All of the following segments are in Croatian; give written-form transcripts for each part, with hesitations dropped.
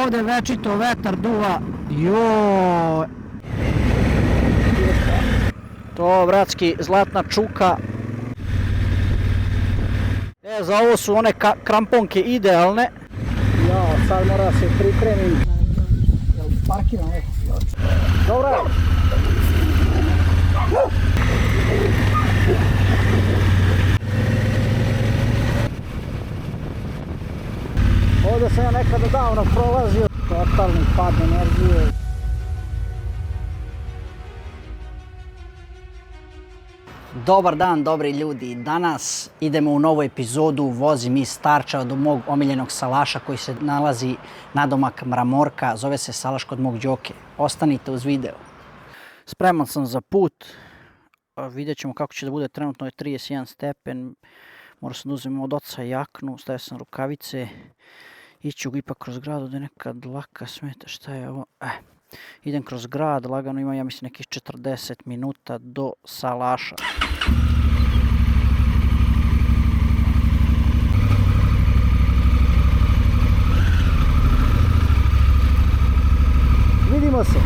ovde večito vetar duva. Joj. To, bratski, zlatna čuka. Za ovo su one kramponke idealne. Ja, sad mora se pripremim. Parkiram neko. Dobro. Ovdje sam ja nekada davno prolazio. Totalni pad energije. Dobar dan, dobri ljudi. Danas idemo u novu epizodu Vozim iz Starča do mog omiljenog salaša koji se nalazi nadomak Mramorka. Zove se salaš kod mog Đoke. Ostanite uz video. Spreman sam za put. Vidjet ćemo kako će da bude. Trenutno je 31 stepen. Morao sam da uzmem od oca jaknu. Stavio sam rukavice. Iću ipak kroz grad. Ovdje neka dlaka smeta. Šta je ovo? Idem kroz grad, lagano ima, ja mislim, nekih 40 minuta do salaša. Vidimo se!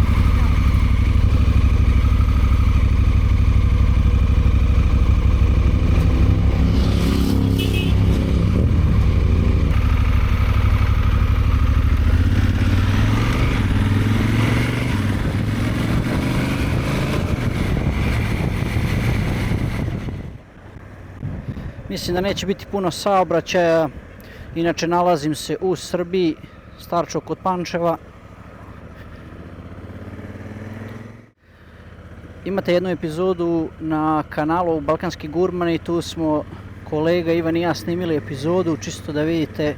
Mislim da neće biti puno saobraćaja, inače nalazim se u Srbiji, Starčo kod Pančeva. Imate jednu epizodu na kanalu Balkanski gurmani, tu smo kolega Ivan i ja snimili epizodu, čisto da vidite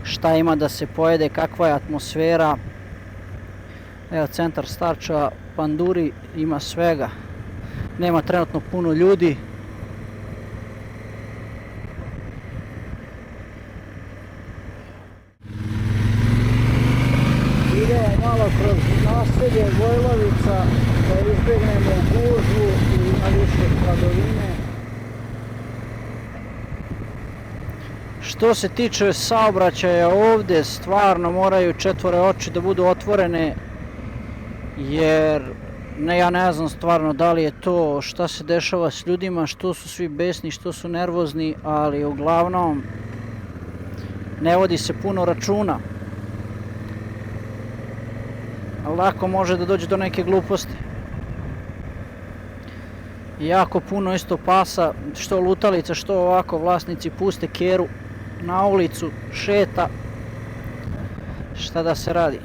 šta ima da se pojede, kakva je atmosfera. Evo centar Starča, panduri, ima svega, nema trenutno puno ljudi. Malo kroz naselje Vojlovica da izbjegnemo gužvu i na više hladovine. Što se tiče saobraćaja ovdje, stvarno moraju četvore oči da budu otvorene, jer ja ne znam stvarno da li je to šta se dešava s ljudima, što su svi besni, što su nervozni, ali uglavnom ne vodi se puno računa. Lako može da dođe do neke gluposti. Jako puno isto pasa, što lutalica, što ovako vlasnici puste keru na ulicu, šeta. Šta da se radi?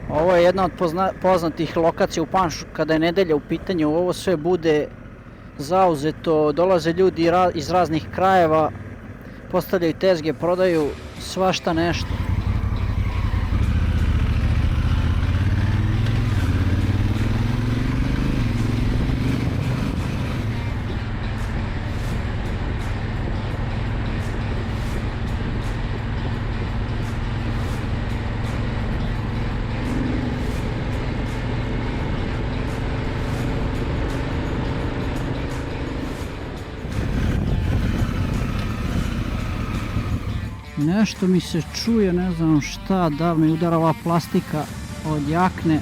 Ovo je jedna od poznatih lokacija u Pančevu kada je nedelja u pitanju. Ovo sve bude zauzeto, dolaze ljudi iz raznih krajeva, postavljaju tezge, prodaju svašta nešto. Nešto mi se čuje, ne znam šta, da mi udara ova plastika od jakne.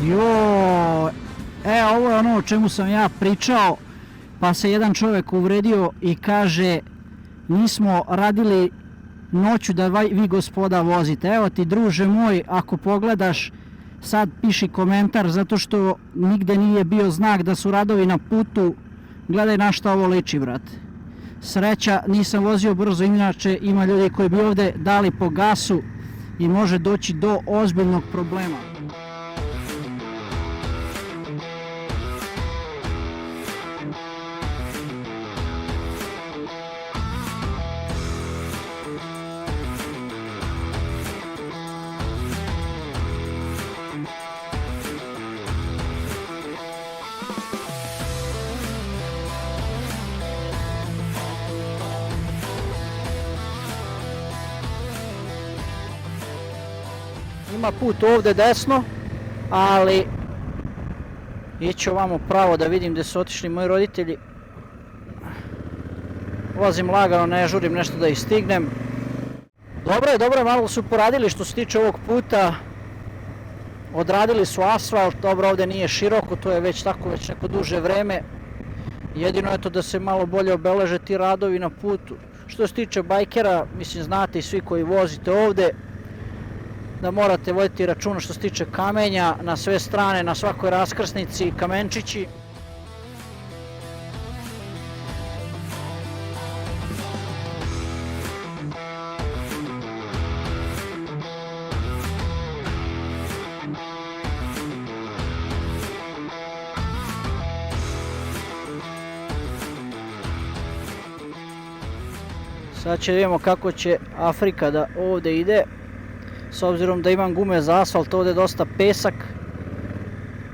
Joj, ovo je ono o čemu sam ja pričao, pa se jedan čovjek uvredio i kaže nismo radili noću da vi gospoda vozite. Evo ti, druže moj, ako pogledaš, sad piši komentar zato što nigde nije bio znak da su radovi na putu. Gledaj na šta ovo liči, brate. Sreća, nisam vozio brzo, inače ima ljudi koji bi ovdje dali po gasu i može doći do ozbiljnog problema. Ima put ovdje desno, ali ići ovamo pravo da vidim gdje su otišli moji roditelji. Vozim lagano, ne žurim nešto da ih stignem. Dobro je, malo su poradili što se tiče ovog puta. Odradili su asfalt, dobro ovdje nije široko, to je već neko duže vreme. Jedino je to da se malo bolje obeleže ti radovi na putu. Što se tiče bajkera, mislim znate i svi koji vozite ovdje, da morate voditi računa što se tiče kamenja na sve strane, na svakoj raskrsnici, kamenčići. Sad će vidimo kako će Afrika da ovdje ide. S obzirom da imam gume za asfalt, ovdje je dosta pesak.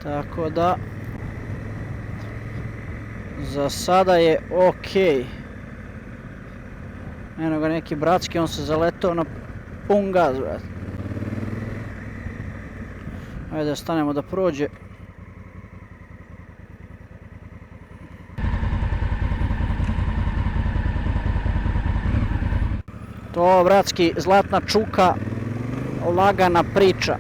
Tako da za sada je ok. Eno ga neki bratski, on se zaletao na pun gaz, brat. Ajde da stanemo da prođe. To, bratski, zlatna čuka, lagana priča.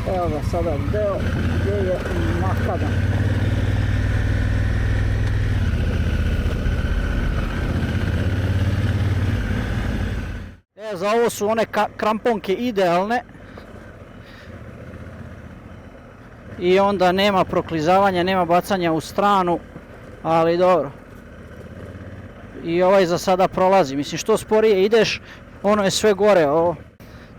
Evo ga sada deo gdje je makadam. Za ovo su one kramponke idealne i onda nema proklizavanja, nema bacanja u stranu, ali dobro. I ovaj za sada prolazi, mislim što sporije ideš, ono je sve gore ovo.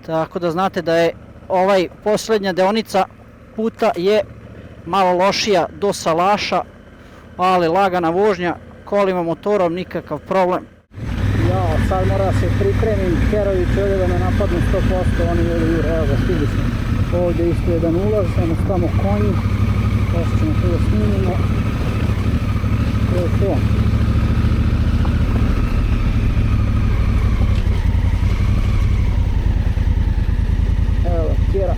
Tako da znate da je ovaj posljednja deonica puta je malo lošija do Salaša, ali lagana vožnja, kolima, motorom, nikakav problem. Ja, sad mora da se pripremim, Kerović ovdje da me napadnu 100%, oni ovdje jure, evo ga, stigli smo. Ovdje isto jedan ulaz, samo tamo konji, poslije ćemo to da snimimo. To je to. Evo ga, Kera.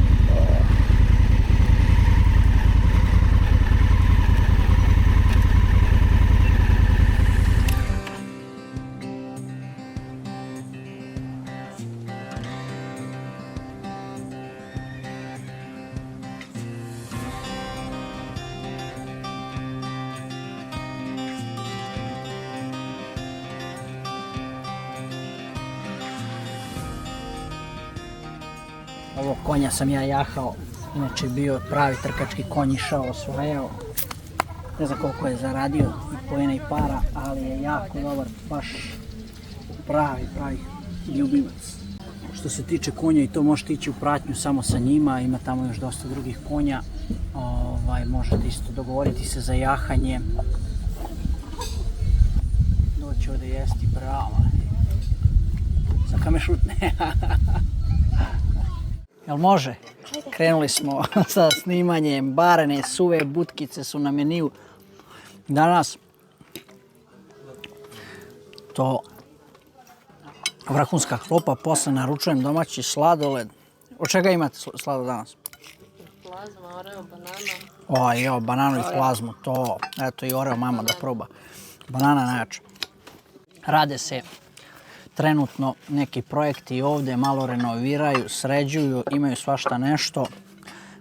Ovo konja sam ja jahao, inače bio pravi trkački konj, išao, osvajao. Ne znam koliko je zaradio i poena i para, ali je jako dobar, baš pravi ljubimac. Što se tiče konja i to možete ići u pratnju samo sa njima, ima tamo još dosta drugih konja. Možete isto dogovoriti se za jahanje. Doći ovdje jesti, bravo. Sad me šutne. Jel može? Krenuli smo sa snimanjem, barene, suve butkice su na meniju. Danas to vrhunska klopa, posle naručujem domaći sladoled. Od čega imate sladoled danas? Plazma, oreo, banana. Bananu i plazmu, to, eto i oreo mama da proba. Banana najjača. Rade se trenutno neki projekti ovdje, malo renoviraju, sređuju, imaju svašta nešto.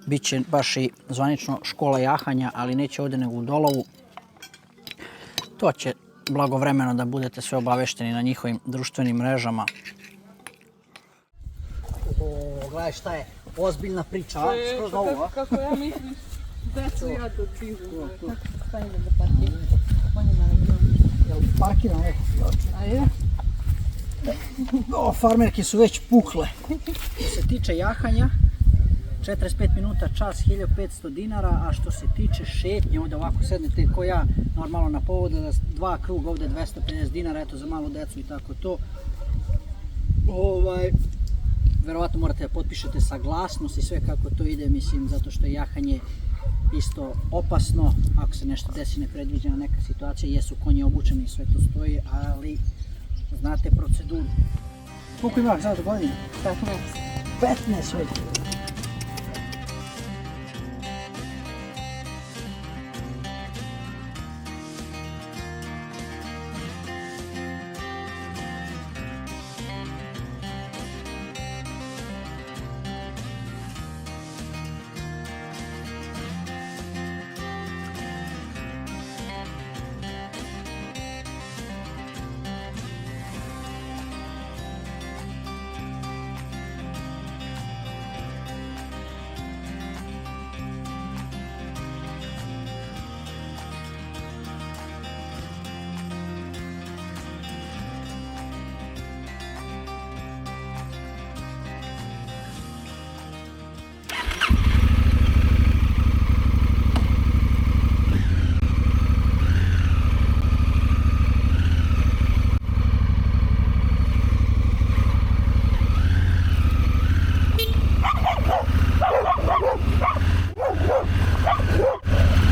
Biće baš i zvanično škola jahanja, ali neće ovdje nego u Dolovu. To će blagovremeno da budete sve obavešteni na njihovim društvenim mrežama. Gledaj šta je, ozbiljna priča, a? Skroz novo, a? Kako ja misliš, da ću ja to cižem. Šta ide da parkira? On je Jel parkiram ovdje? Ajde. Farmerke su već pukle. Što se tiče jahanja, 45 minuta čas, 1500 dinara, a što se tiče šetnje, ovdje ovako sednete ko ja, normalno na povodu, dva kruga ovdje 250 dinara, eto za malu decu i tako to. verovatno morate da potpišete saglasnost i sve kako to ide, mislim, zato što je jahanje isto opasno, ako se nešto desi nepredviđena neka situacija, jesu konji obučeni i sve to stoji, ali znate proceduru. Koliko imaš sada godina? 15. 15 već.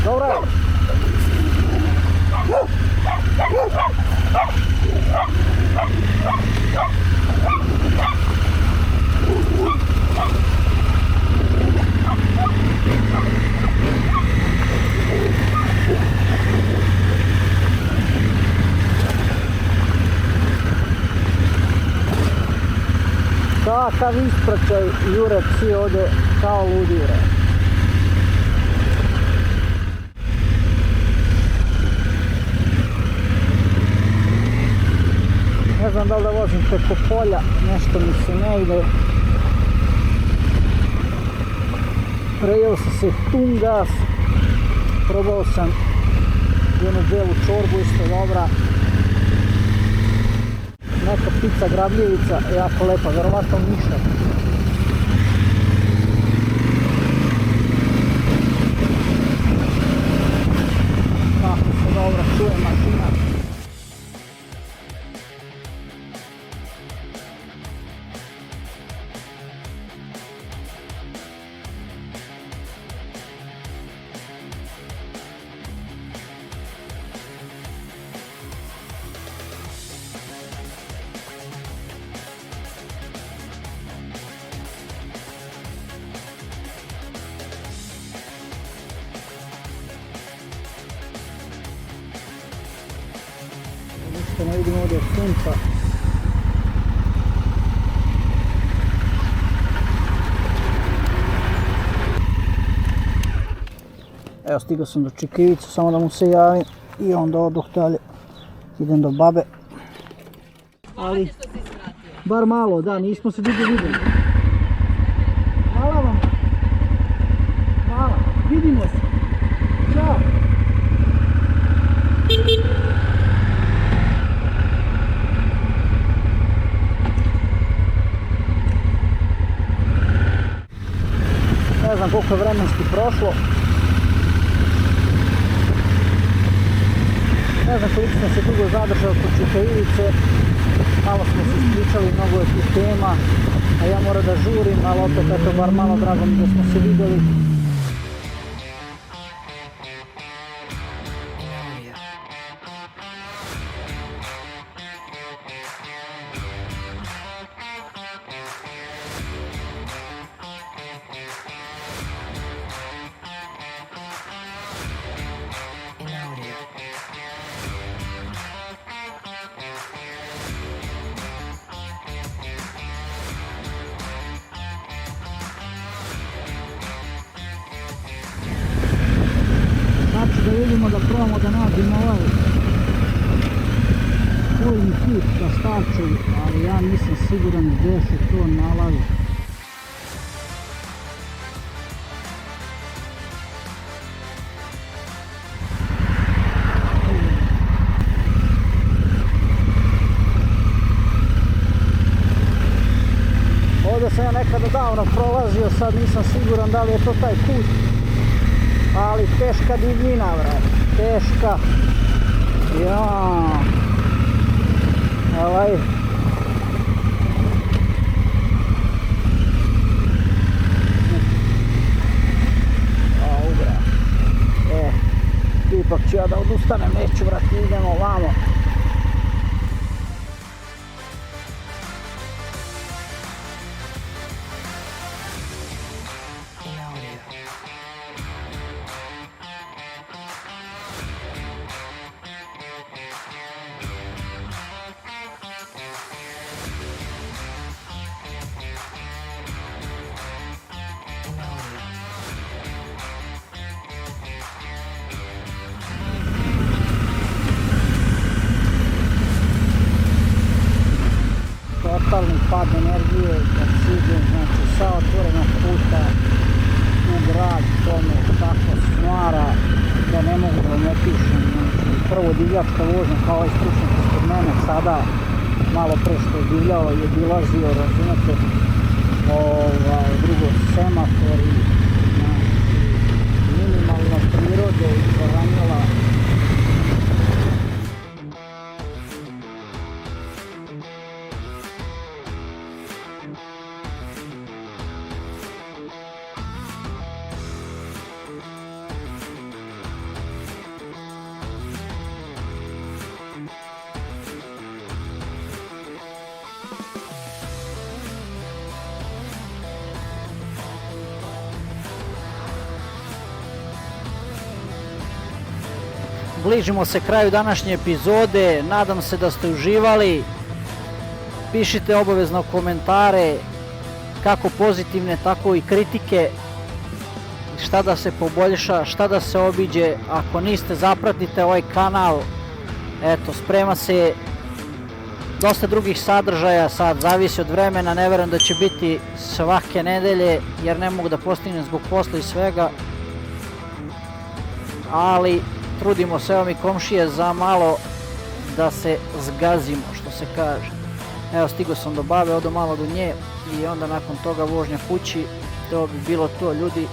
Dobro je. Kakav ispraćaj, Jure, psi ovdje kao ludi, Jure. Ne znam da li da vozim preko polja, nešto mi se ne ide. Prejeo sam se tungas, probao sam jednu bijelu čorbu, isto dobra. Neka ptica grabljivica, jako lepa, verovatno miša. Kako se dobro čuje mašina. Ništa ne vidimo ovdje sunca. Evo, stigao sam do Čekivice, samo da mu se javim i onda odoh dalje. Idem do babe. Ali, bar malo, da, nismo se dugo vidjeli. Hvala vam. Hvala, vidimo se. Ćao. Ne znam koliko je vremenski prošlo. Ne znam koliko sam se dugo zadržao kod Čukajevice. Malo smo se ispričali, mnogo je tu tema, a ja moram da žurim, ali opet eto bar malo drago mi da smo se vidjeli. Znači da vidimo da probamo da nađemo ovaj poljni put ka Starčevu, ali ja nisam siguran gdje se to nalazi. Ovdje sam ja nekada davno prolazio, sad nisam siguran da li je to taj put. Ali teška divljina, vrat, teška. Ja. dok ću ja da odustanem, neću vrati, idemo ovamo. Totalni pad energije kad idem, znači sa otvorenog puta u grad, to me tako smara da ne mogu da ne pišem. Znači, prvo divljačka vožnja kao ovaj stručnjak ispred mene sada, malo pre što je divljao je bilazio, razumete, drugo semafori, znači minimalno prirode i zaranjela. Bližimo se kraju današnje epizode, nadam se da ste uživali. Pišite obavezno komentare, kako pozitivne, tako i kritike, šta da se poboljša, šta da se obiđe. Ako niste, zapratite ovaj kanal, eto, sprema se dosta drugih sadržaja, sad zavisi od vremena, ne verujem da će biti svake nedelje, jer ne mogu da postignem zbog posla i svega, ali trudimo se, evo mi komšije, za malo da se zgazimo, što se kaže. Evo, stigao sam do babe, odo malo do nje i onda nakon toga vožnja kući. To bi bilo to, ljudi.